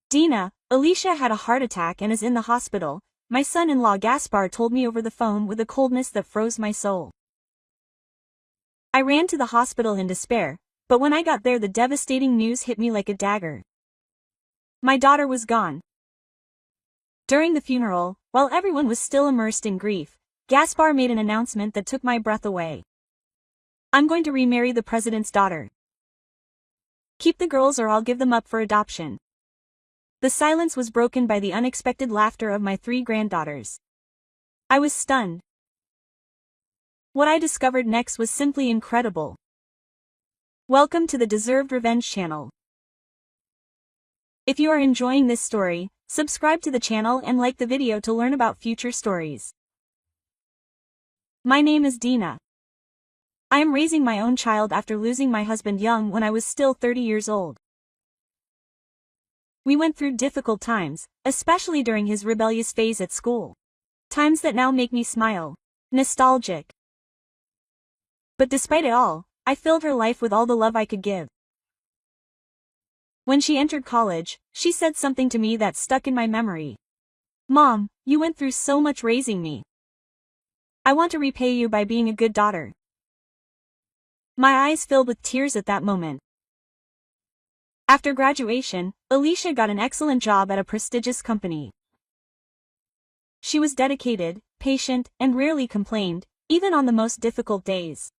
Dina, Alicia had a heart attack and is in the hospital. My son-in-law Gaspar told me over the phone with a coldness that froze my soul. I ran to the hospital in despair, but when I got there the devastating news hit me like a dagger. My daughter was gone. During the funeral, while everyone was still immersed in grief, Gaspar made an announcement that took my breath away. I'm going to remarry the president's daughter. Keep the girls or I'll give them up for adoption. The silence was broken by the unexpected laughter of my 3 granddaughters. I was stunned. What I discovered next was simply incredible. Welcome to the Deserved Revenge channel. If you are enjoying this story, subscribe to the channel and like the video to learn about future stories. My name is Dina. I am raising my own child after losing my husband young when I was still 30 years old. We went through difficult times, especially during his rebellious phase at school. Times that now make me smile. Nostalgic. But despite it all, I filled her life with all the love I could give. When she entered college, she said something to me that stuck in my memory. Mom, you went through so much raising me. I want to repay you by being a good daughter. My eyes filled with tears at that moment. After graduation, Alicia got an excellent job at a prestigious company. She was dedicated, patient, and rarely complained, even on the most difficult days.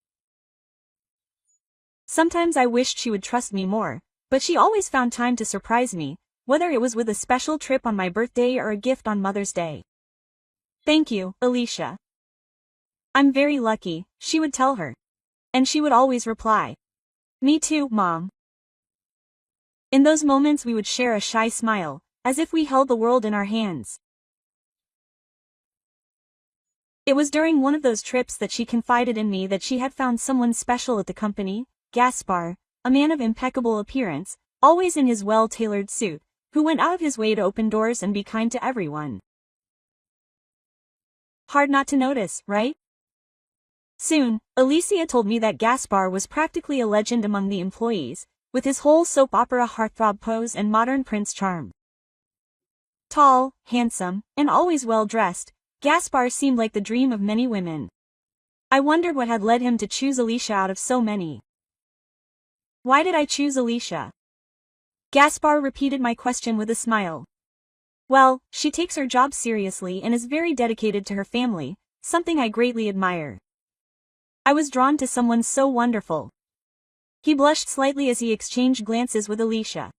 Sometimes I wished she would trust me more, but she always found time to surprise me, whether it was with a special trip on my birthday or a gift on Mother's Day. Thank you, Alicia. I'm very lucky, she would tell her. And she would always reply. Me too, Mom. In those moments we would share a shy smile, as if we held the world in our hands. It was during one of those trips that she confided in me that she had found someone special at the company, Gaspar, a man of impeccable appearance, always in his well-tailored suit, who went out of his way to open doors and be kind to everyone. Hard not to notice, right? Soon, Alicia told me that Gaspar was practically a legend among the employees, with his whole soap opera heartthrob pose and modern prince charm. Tall, handsome, and always well-dressed, Gaspar seemed like the dream of many women. I wondered what had led him to choose Alicia out of so many. Why did I choose Alicia? Gaspar repeated my question with a smile. Well, she takes her job seriously and is very dedicated to her family, something I greatly admire. I was drawn to someone so wonderful. He blushed slightly as he exchanged glances with Alicia.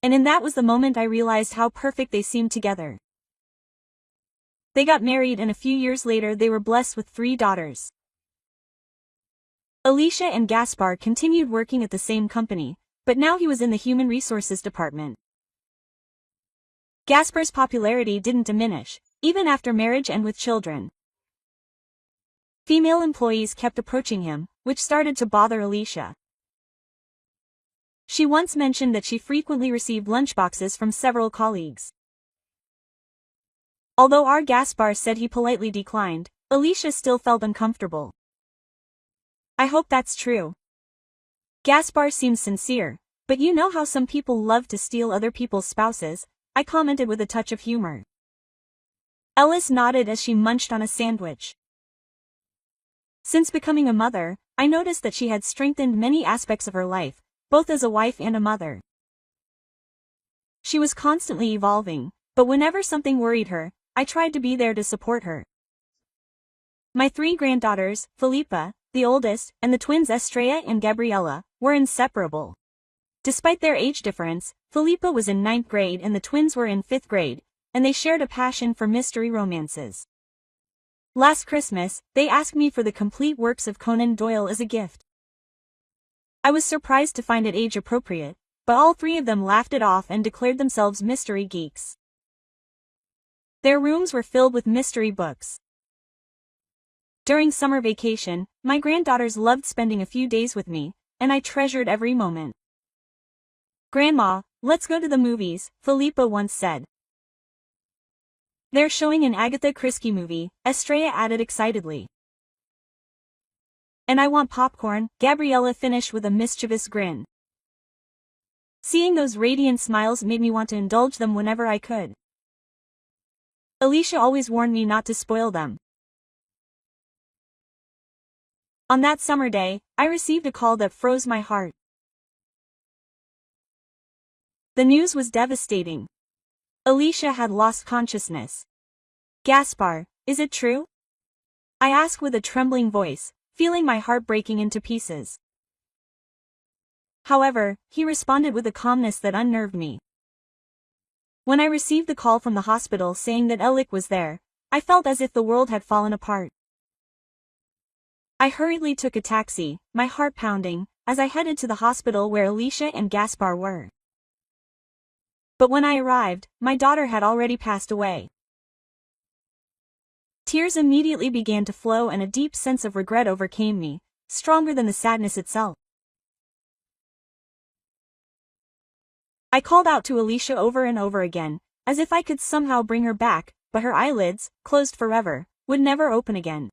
And in that was the moment I realized how perfect they seemed together. They got married and a few years later they were blessed with 3 daughters. Alicia and Gaspar continued working at the same company, but now he was in the human resources department. Gaspar's popularity didn't diminish, even after marriage and with children. Female employees kept approaching him, which started to bother Alicia. She once mentioned that she frequently received lunchboxes from several colleagues. Although our Gaspar said he politely declined, Alicia still felt uncomfortable. I hope that's true. Gaspar seems sincere, but you know how some people love to steal other people's spouses, I commented with a touch of humor. Ellis nodded as she munched on a sandwich. Since becoming a mother, I noticed that she had strengthened many aspects of her life, both as a wife and a mother. She was constantly evolving, but whenever something worried her, I tried to be there to support her. My 3 granddaughters, Felipa, the oldest, and the twins Estrella and Gabriela, were inseparable. Despite their age difference, Felipa was in 9th grade and the twins were in 5th grade, and they shared a passion for mystery romances. Last Christmas, they asked me for the complete works of Conan Doyle as a gift. I was surprised to find it age-appropriate, but all 3 of them laughed it off and declared themselves mystery geeks. Their rooms were filled with mystery books. During summer vacation, my granddaughters loved spending a few days with me, and I treasured every moment. Grandma, let's go to the movies, Felipa once said. They're showing an Agatha Christie movie, Estrella added excitedly. And I want popcorn, Gabriella finished with a mischievous grin. Seeing those radiant smiles made me want to indulge them whenever I could. Alicia always warned me not to spoil them. On that summer day, I received a call that froze my heart. The news was devastating. Alicia had lost consciousness. Gaspar, is it true? I asked with a trembling voice, feeling my heart breaking into pieces. However, he responded with a calmness that unnerved me. When I received the call from the hospital saying that Alec was there, I felt as if the world had fallen apart. I hurriedly took a taxi, my heart pounding, as I headed to the hospital where Alicia and Gaspar were. But when I arrived, my daughter had already passed away. Tears immediately began to flow and a deep sense of regret overcame me, stronger than the sadness itself. I called out to Alicia over and over again, as if I could somehow bring her back, but her eyelids, closed forever, would never open again.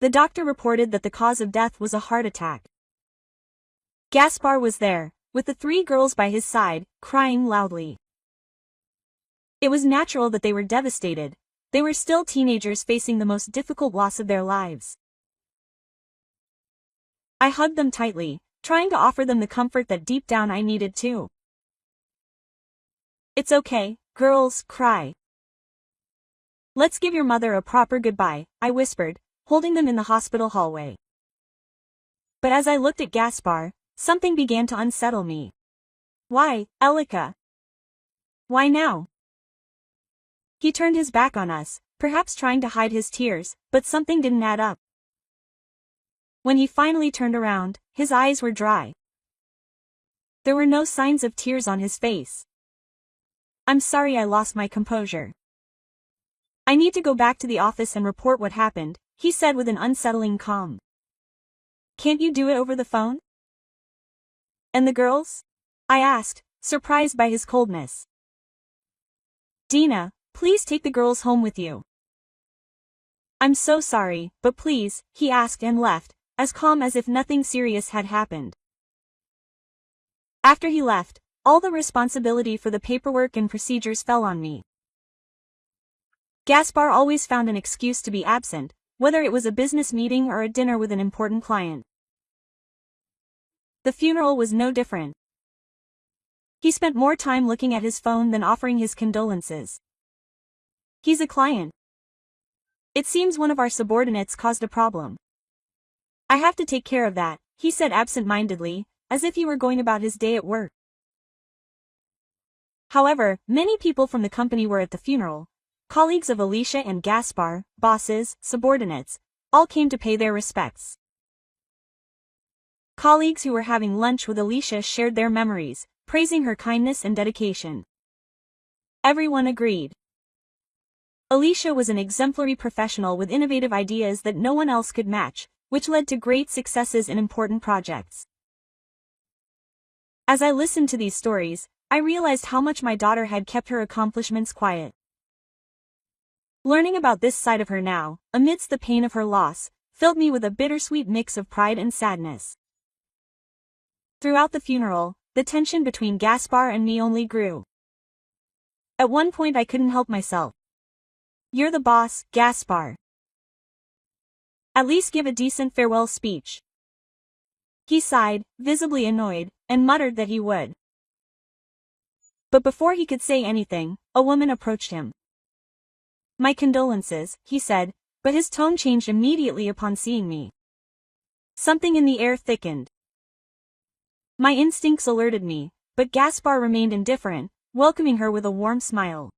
The doctor reported that the cause of death was a heart attack. Gaspar was there, with the 3 girls by his side, crying loudly. It was natural that they were devastated. They were still teenagers facing the most difficult loss of their lives. I hugged them tightly, trying to offer them the comfort that deep down I needed too. It's okay, girls, cry. Let's give your mother a proper goodbye, I whispered, holding them in the hospital hallway. But as I looked at Gaspar, something began to unsettle me. Why, Elika? Why now? He turned his back on us, perhaps trying to hide his tears, but something didn't add up. When he finally turned around, his eyes were dry. There were no signs of tears on his face. I'm sorry I lost my composure. I need to go back to the office and report what happened, he said with an unsettling calm. Can't you do it over the phone? And the girls? I asked, surprised by his coldness. Dina, please take the girls home with you. I'm so sorry, but please, he asked and left, as calm as if nothing serious had happened. After he left, all the responsibility for the paperwork and procedures fell on me. Gaspar always found an excuse to be absent, whether it was a business meeting or a dinner with an important client. The funeral was no different. He spent more time looking at his phone than offering his condolences. He's a client. It seems one of our subordinates caused a problem. I have to take care of that, he said absent-mindedly, as if he were going about his day at work. However, many people from the company were at the funeral. Colleagues of Alicia and Gaspar, bosses, subordinates, all came to pay their respects. Colleagues who were having lunch with Alicia shared their memories, praising her kindness and dedication. Everyone agreed. Alicia was an exemplary professional with innovative ideas that no one else could match, which led to great successes in important projects. As I listened to these stories, I realized how much my daughter had kept her accomplishments quiet. Learning about this side of her now, amidst the pain of her loss, filled me with a bittersweet mix of pride and sadness. Throughout the funeral, the tension between Gaspar and me only grew. At one point I couldn't help myself. You're the boss, Gaspar. At least give a decent farewell speech. He sighed, visibly annoyed, and muttered that he would. But before he could say anything, a woman approached him. My condolences, he said, but his tone changed immediately upon seeing me. Something in the air thickened. My instincts alerted me, but Gaspar remained indifferent, welcoming her with a warm smile.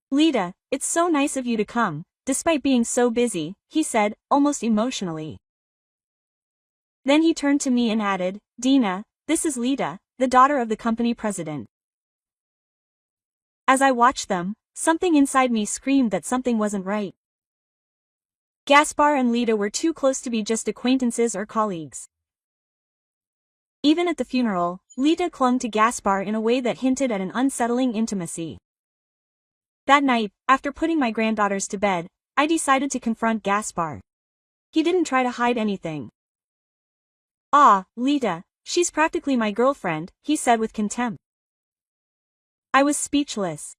Lita, it's so nice of you to come, despite being so busy, he said, almost emotionally. Then he turned to me and added, Dina, this is Lita, the daughter of the company president. As I watched them, something inside me screamed that something wasn't right. Gaspar and Lita were too close to be just acquaintances or colleagues. Even at the funeral, Lita clung to Gaspar in a way that hinted at an unsettling intimacy. That night, after putting my granddaughters to bed, I decided to confront Gaspar. He didn't try to hide anything. Ah, Lita, She's practically my girlfriend, he said with contempt. I was speechless.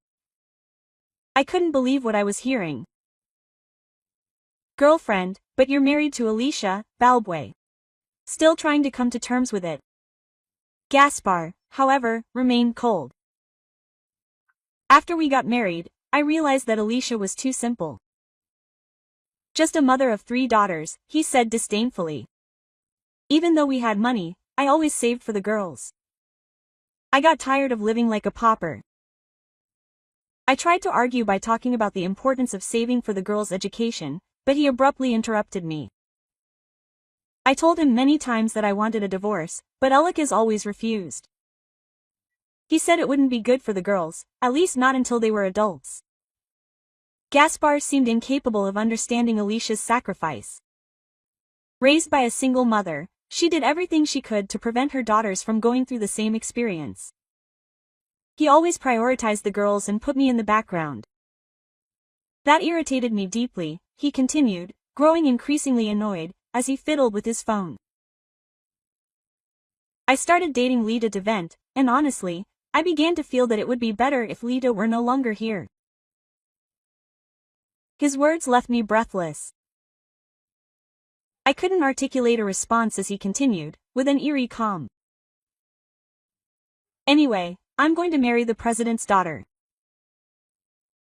I couldn't believe what I was hearing. Girlfriend, but you're married to Alicia, Balbway. Still trying to come to terms with it. Gaspar, however, remained cold. After we got married, I realized that Alicia was too simple. Just a mother of 3 daughters, he said disdainfully. Even though we had money, I always saved for the girls. I got tired of living like a pauper. I tried to argue by talking about the importance of saving for the girls' education, but he abruptly interrupted me. I told him many times that I wanted a divorce, but Elikas always refused. He said it wouldn't be good for the girls, at least not until they were adults. Gaspar seemed incapable of understanding Alicia's sacrifice. Raised by a single mother, she did everything she could to prevent her daughters from going through the same experience. He always prioritized the girls and put me in the background. That irritated me deeply, he continued, growing increasingly annoyed, as he fiddled with his phone. I started dating Lida Devent, and honestly, I began to feel that it would be better if Lida were no longer here. His words left me breathless. I couldn't articulate a response as he continued, with an eerie calm. Anyway, I'm going to marry the president's daughter.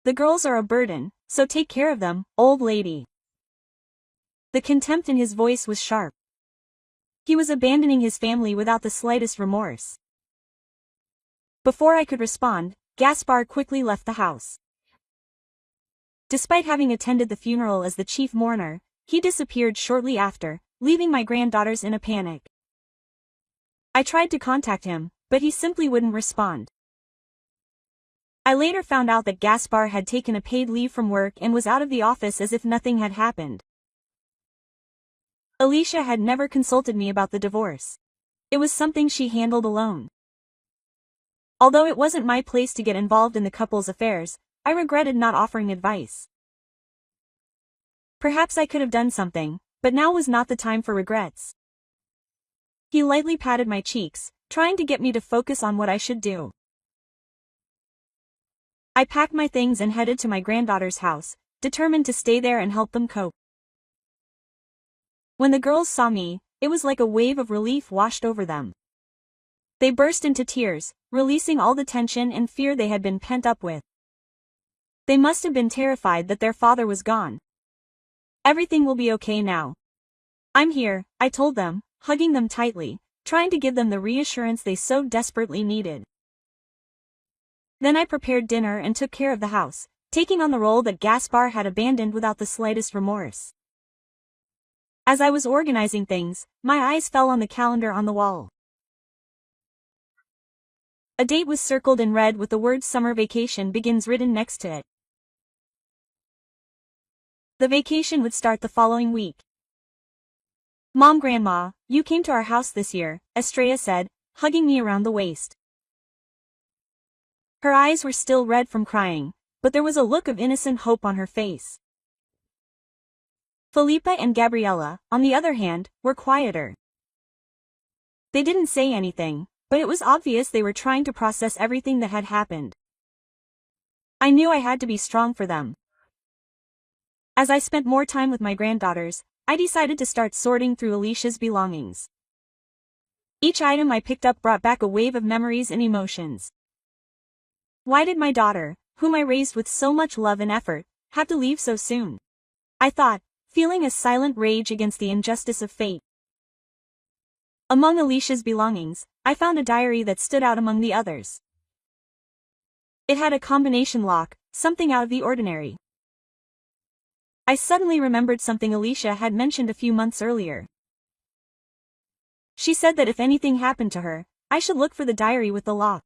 The girls are a burden, so take care of them, old lady. The contempt in his voice was sharp. He was abandoning his family without the slightest remorse. Before I could respond, Gaspar quickly left the house. Despite having attended the funeral as the chief mourner, he disappeared shortly after, leaving my granddaughters in a panic. I tried to contact him, but he simply wouldn't respond. I later found out that Gaspar had taken a paid leave from work and was out of the office as if nothing had happened. Alicia had never consulted me about the divorce. It was something she handled alone. Although it wasn't my place to get involved in the couple's affairs, I regretted not offering advice. Perhaps I could have done something, but now was not the time for regrets. He lightly patted my cheeks, trying to get me to focus on what I should do. I packed my things and headed to my granddaughter's house, determined to stay there and help them cope. When the girls saw me, it was like a wave of relief washed over them. They burst into tears, releasing all the tension and fear they had been pent up with. They must have been terrified that their father was gone. Everything will be okay now. I'm here, I told them, hugging them tightly, trying to give them the reassurance they so desperately needed. Then I prepared dinner and took care of the house, taking on the role that Gaspar had abandoned without the slightest remorse. As I was organizing things, my eyes fell on the calendar on the wall. A date was circled in red with the word summer vacation begins written next to it. The vacation would start the following week. Mom, Grandma, you came to our house this year, Estrella said, hugging me around the waist. Her eyes were still red from crying, but there was a look of innocent hope on her face. Felipa and Gabriela, on the other hand, were quieter. They didn't say anything, but it was obvious they were trying to process everything that had happened. I knew I had to be strong for them. As I spent more time with my granddaughters, I decided to start sorting through Alicia's belongings. Each item I picked up brought back a wave of memories and emotions. Why did my daughter, whom I raised with so much love and effort, have to leave so soon? I thought, feeling a silent rage against the injustice of fate. Among Alicia's belongings, I found a diary that stood out among the others. It had a combination lock, something out of the ordinary. I suddenly remembered something Alicia had mentioned a few months earlier. She said that if anything happened to her, I should look for the diary with the lock.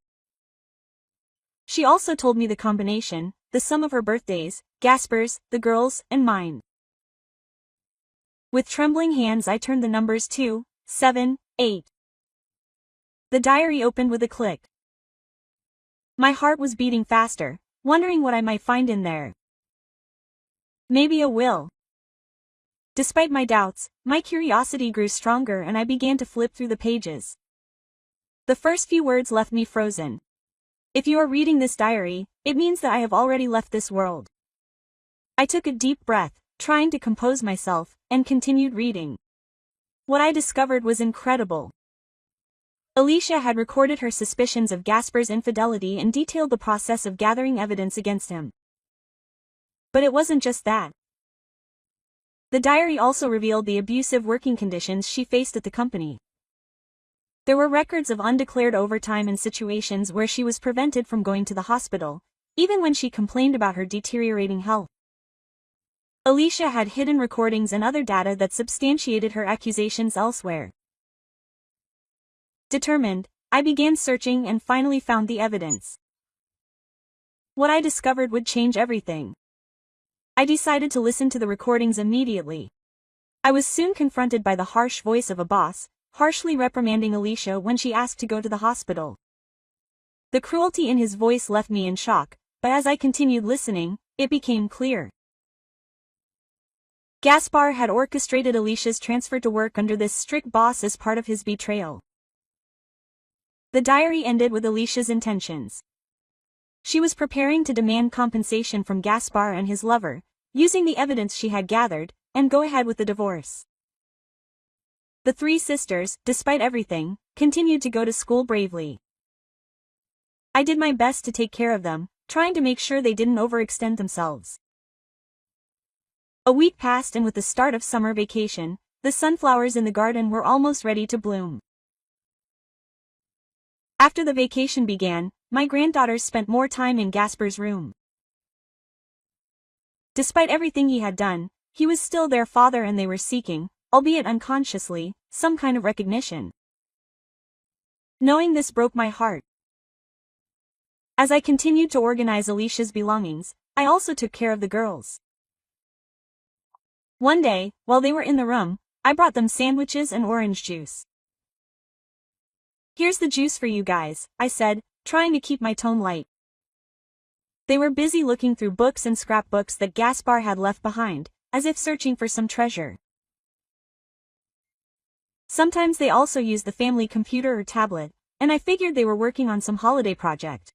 She also told me the combination, the sum of her birthdays, Gaspar's, the girls', and mine. With trembling hands I turned the numbers 2, 7, 8. The diary opened with a click. My heart was beating faster, wondering what I might find in there. Maybe a will. Despite my doubts, my curiosity grew stronger and I began to flip through the pages. The first few words left me frozen. If you are reading this diary, it means that I have already left this world. I took a deep breath, trying to compose myself, and continued reading. What I discovered was incredible. Alicia had recorded her suspicions of Gaspar's infidelity and detailed the process of gathering evidence against him. But it wasn't just that. The diary also revealed the abusive working conditions she faced at the company. There were records of undeclared overtime and situations where she was prevented from going to the hospital, even when she complained about her deteriorating health. Alicia had hidden recordings and other data that substantiated her accusations elsewhere. Determined, I began searching and finally found the evidence. What I discovered would change everything. I decided to listen to the recordings immediately. I was soon confronted by the harsh voice of a boss, harshly reprimanding Alicia when she asked to go to the hospital. The cruelty in his voice left me in shock, but as I continued listening, it became clear. Gaspar had orchestrated Alicia's transfer to work under this strict boss as part of his betrayal. The diary ended with Alicia's intentions. She was preparing to demand compensation from Gaspar and his lover, using the evidence she had gathered, and go ahead with the divorce. The three sisters, despite everything, continued to go to school bravely. I did my best to take care of them, trying to make sure they didn't overextend themselves. A week passed, and with the start of summer vacation, the sunflowers in the garden were almost ready to bloom. After the vacation began, my granddaughters spent more time in Gaspar's room. Despite everything he had done, he was still their father and they were seeking, albeit unconsciously, some kind of recognition. Knowing this broke my heart. As I continued to organize Alicia's belongings, I also took care of the girls. One day, while they were in the room, I brought them sandwiches and orange juice. "Here's the juice for you guys," I said, trying to keep my tone light. They were busy looking through books and scrapbooks that Gaspar had left behind, as if searching for some treasure. Sometimes they also used the family computer or tablet, and I figured they were working on some holiday project.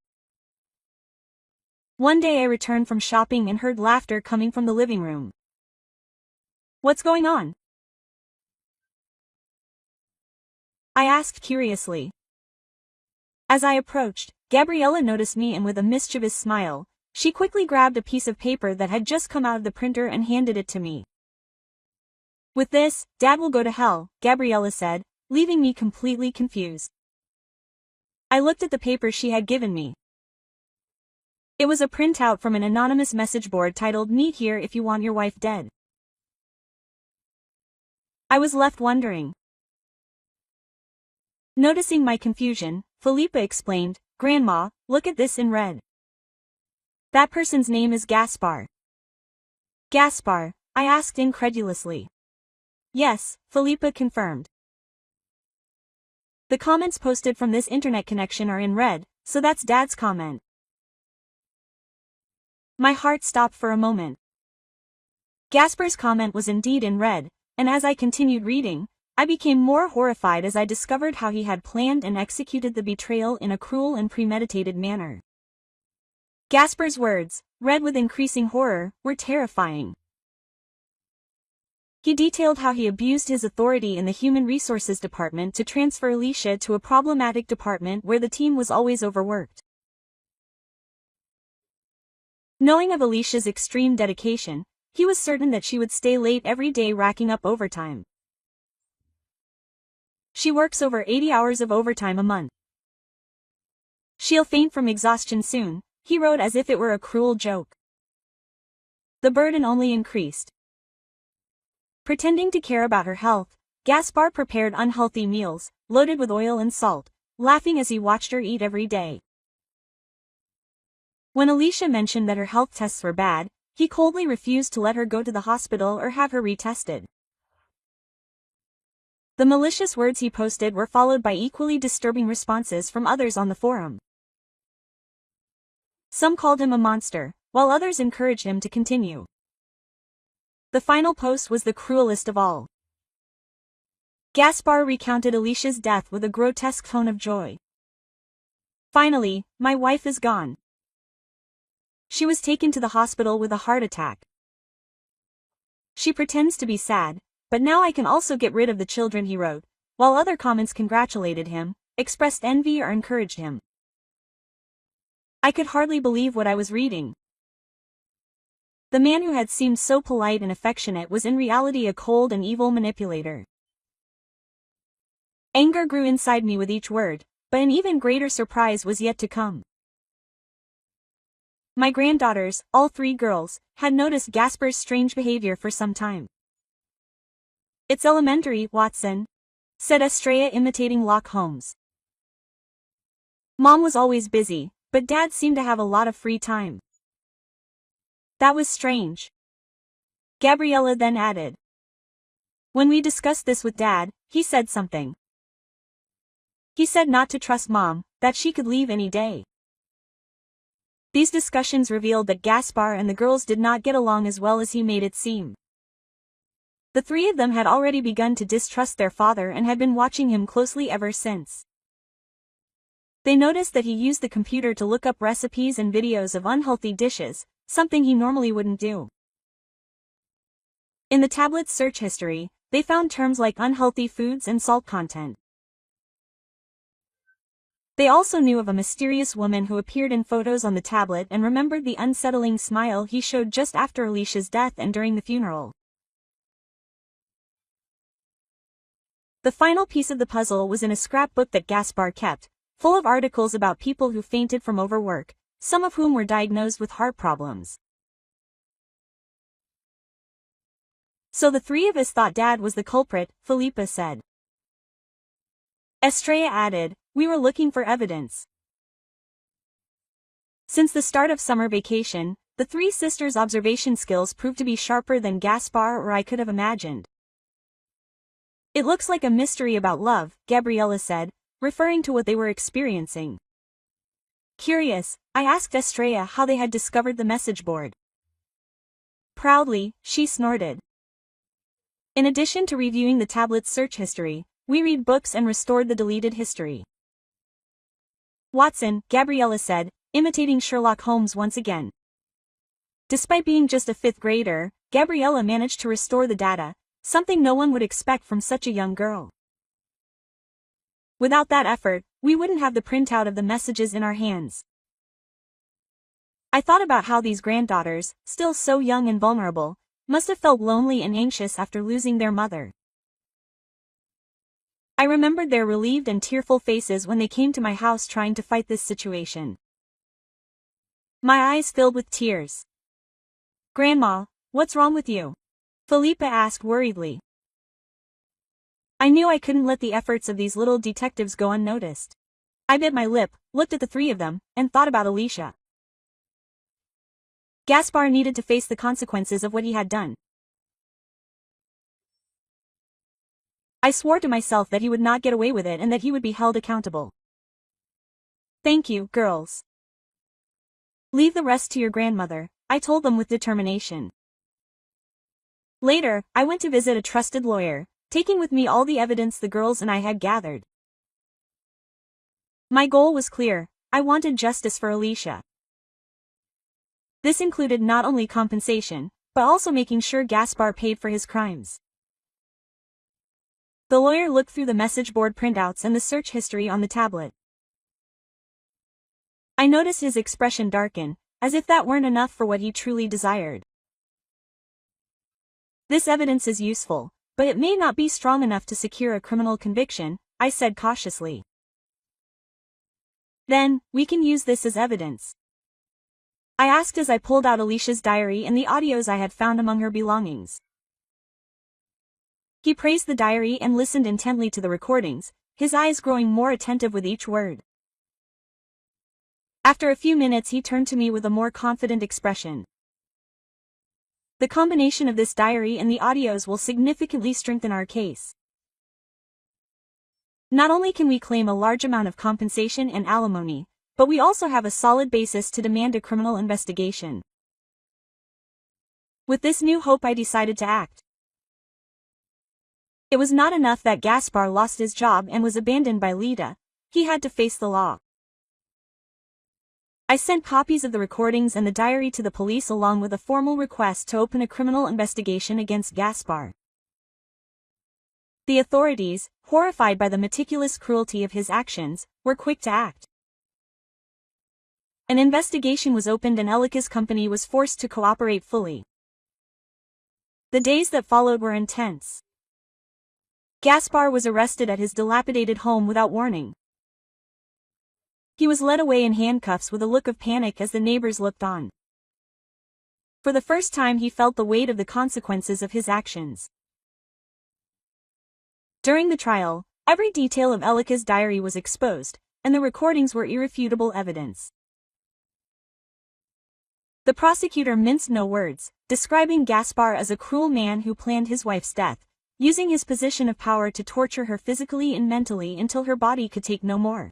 One day I returned from shopping and heard laughter coming from the living room. "What's going on?" I asked curiously. As I approached, Gabriella noticed me and with a mischievous smile, she quickly grabbed a piece of paper that had just come out of the printer and handed it to me. "With this, Dad will go to hell," Gabriella said, leaving me completely confused. I looked at the paper she had given me. It was a printout from an anonymous message board titled "Meet here if you want your wife dead." I was left wondering. Noticing my confusion, Felipa explained, "Grandma, look at this in red. That person's name is Gaspar." "Gaspar?" I asked incredulously. "Yes," Felipa confirmed. "The comments posted from this internet connection are in red, so that's Dad's comment." My heart stopped for a moment. Gaspar's comment was indeed in red, and as I continued reading, I became more horrified as I discovered how he had planned and executed the betrayal in a cruel and premeditated manner. Gaspar's words, read with increasing horror, were terrifying. He detailed how he abused his authority in the Human Resources Department to transfer Alicia to a problematic department where the team was always overworked. Knowing of Alicia's extreme dedication, he was certain that she would stay late every day racking up overtime. "She works over 80 hours of overtime a month. She'll faint from exhaustion soon," he wrote as if it were a cruel joke. The burden only increased. Pretending to care about her health, Gaspar prepared unhealthy meals, loaded with oil and salt, laughing as he watched her eat every day. When Alicia mentioned that her health tests were bad, he coldly refused to let her go to the hospital or have her retested. The malicious words he posted were followed by equally disturbing responses from others on the forum. Some called him a monster, while others encouraged him to continue. The final post was the cruelest of all. Gaspar recounted Alicia's death with a grotesque tone of joy. Finally, my wife is gone. She was taken to the hospital with a heart attack. She pretends to be sad, but now I can also get rid of the children, he wrote, while other comments congratulated him, expressed envy or encouraged him. I could hardly believe what I was reading. The man who had seemed so polite and affectionate was in reality a cold and evil manipulator. Anger grew inside me with each word, but an even greater surprise was yet to come. My granddaughters, all 3 girls, had noticed Gaspar's strange behavior for some time. "It's elementary, Watson," said Estrella, imitating Locke Holmes. Mom was always busy, but Dad seemed to have a lot of free time. That was strange. Gabriella then added. When we discussed this with Dad, he said something. He said not to trust Mom, that she could leave any day. These discussions revealed that Gaspar and the girls did not get along as well as he made it seem. The 3 of them had already begun to distrust their father and had been watching him closely ever since. They noticed that he used the computer to look up recipes and videos of unhealthy dishes, something he normally wouldn't do. In the tablet's search history, they found terms like unhealthy foods and salt content. They also knew of a mysterious woman who appeared in photos on the tablet and remembered the unsettling smile he showed just after Alicia's death and during the funeral. The final piece of the puzzle was in a scrapbook that Gaspar kept, full of articles about people who fainted from overwork, some of whom were diagnosed with heart problems. So the 3 of us thought Dad was the culprit, Felipa said. Estrella added, we were looking for evidence. Since the start of summer vacation, the 3 sisters' observation skills proved to be sharper than Gaspar or I could have imagined. It looks like a mystery about love, Gabriella said, referring to what they were experiencing. Curious, I asked Estrella how they had discovered the message board. Proudly, she snorted. In addition to reviewing the tablet's search history, we read books and restored the deleted history. Watson, Gabriella said, imitating Sherlock Holmes once again. Despite being just a 5th grader, Gabriella managed to restore the data, something no one would expect from such a young girl. Without that effort, we wouldn't have the printout of the messages in our hands. I thought about how these granddaughters, still so young and vulnerable, must have felt lonely and anxious after losing their mother. I remembered their relieved and tearful faces when they came to my house trying to fight this situation. My eyes filled with tears. Grandma, what's wrong with you? Felipa asked worriedly. I knew I couldn't let the efforts of these little detectives go unnoticed. I bit my lip, looked at the 3 of them, and thought about Alicia. Gaspar needed to face the consequences of what he had done. I swore to myself that he would not get away with it and that he would be held accountable. Thank you, girls. Leave the rest to your grandmother, I told them with determination. Later, I went to visit a trusted lawyer, taking with me all the evidence the girls and I had gathered. My goal was clear, I wanted justice for Alicia. This included not only compensation, but also making sure Gaspar paid for his crimes. The lawyer looked through the message board printouts and the search history on the tablet. I noticed his expression darken, as if that weren't enough for what he truly desired. This evidence is useful, but it may not be strong enough to secure a criminal conviction, I said cautiously. Then, we can use this as evidence. I asked as I pulled out Alicia's diary and the audios I had found among her belongings. He praised the diary and listened intently to the recordings, his eyes growing more attentive with each word. After a few minutes he turned to me with a more confident expression. The combination of this diary and the audios will significantly strengthen our case. Not only can we claim a large amount of compensation and alimony, but we also have a solid basis to demand a criminal investigation. With this new hope I decided to act. It was not enough that Gaspar lost his job and was abandoned by Lida, he had to face the law. I sent copies of the recordings and the diary to the police along with a formal request to open a criminal investigation against Gaspar. The authorities, horrified by the meticulous cruelty of his actions, were quick to act. An investigation was opened and Elica's company was forced to cooperate fully. The days that followed were intense. Gaspar was arrested at his dilapidated home without warning. He was led away in handcuffs with a look of panic as the neighbors looked on. For the first time he felt the weight of the consequences of his actions. During the trial, every detail of Elica's diary was exposed, and the recordings were irrefutable evidence. The prosecutor minced no words, describing Gaspar as a cruel man who planned his wife's death, using his position of power to torture her physically and mentally until her body could take no more.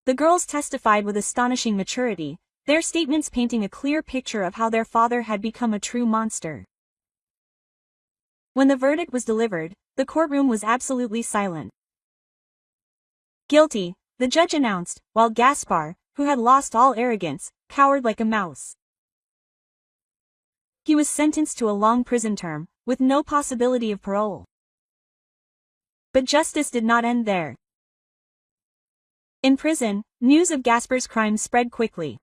The girls testified with astonishing maturity, their statements painting a clear picture of how their father had become a true monster. When the verdict was delivered, the courtroom was absolutely silent. Guilty, the judge announced, while Gaspar, who had lost all arrogance, cowered like a mouse. He was sentenced to a long prison term, with no possibility of parole. But justice did not end there. In prison, news of Gaspar's crimes spread quickly.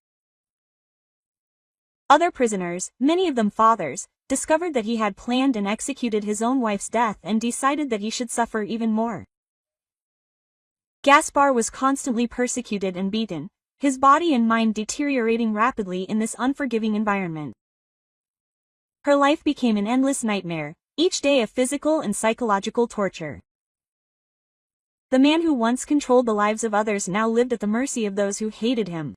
Other prisoners, many of them fathers, discovered that he had planned and executed his own wife's death and decided that he should suffer even more. Gaspar was constantly persecuted and beaten, his body and mind deteriorating rapidly in this unforgiving environment. Her life became an endless nightmare, each day of physical and psychological torture. The man who once controlled the lives of others now lived at the mercy of those who hated him.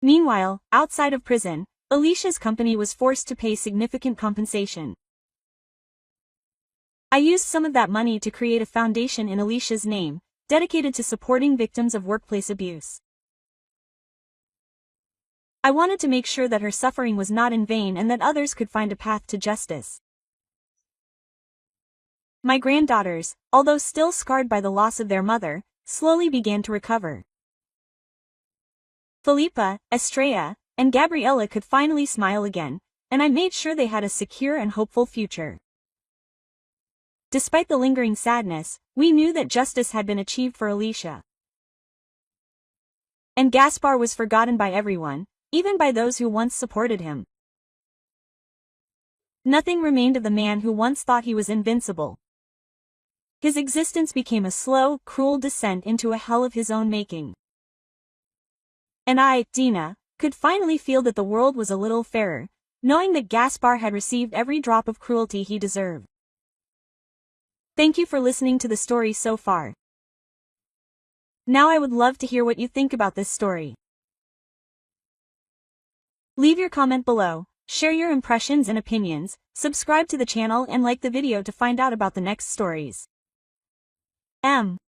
Meanwhile, outside of prison, Alicia's company was forced to pay significant compensation. I used some of that money to create a foundation in Alicia's name, dedicated to supporting victims of workplace abuse. I wanted to make sure that her suffering was not in vain and that others could find a path to justice. My granddaughters, although still scarred by the loss of their mother, slowly began to recover. Felipa, Estrella, and Gabriela could finally smile again, and I made sure they had a secure and hopeful future. Despite the lingering sadness, we knew that justice had been achieved for Alicia. And Gaspar was forgotten by everyone, even by those who once supported him. Nothing remained of the man who once thought he was invincible. His existence became a slow, cruel descent into a hell of his own making. And I, Dina, could finally feel that the world was a little fairer, knowing that Gaspar had received every drop of cruelty he deserved. Thank you for listening to the story so far. Now I would love to hear what you think about this story. Leave your comment below, share your impressions and opinions, subscribe to the channel and like the video to find out about the next stories.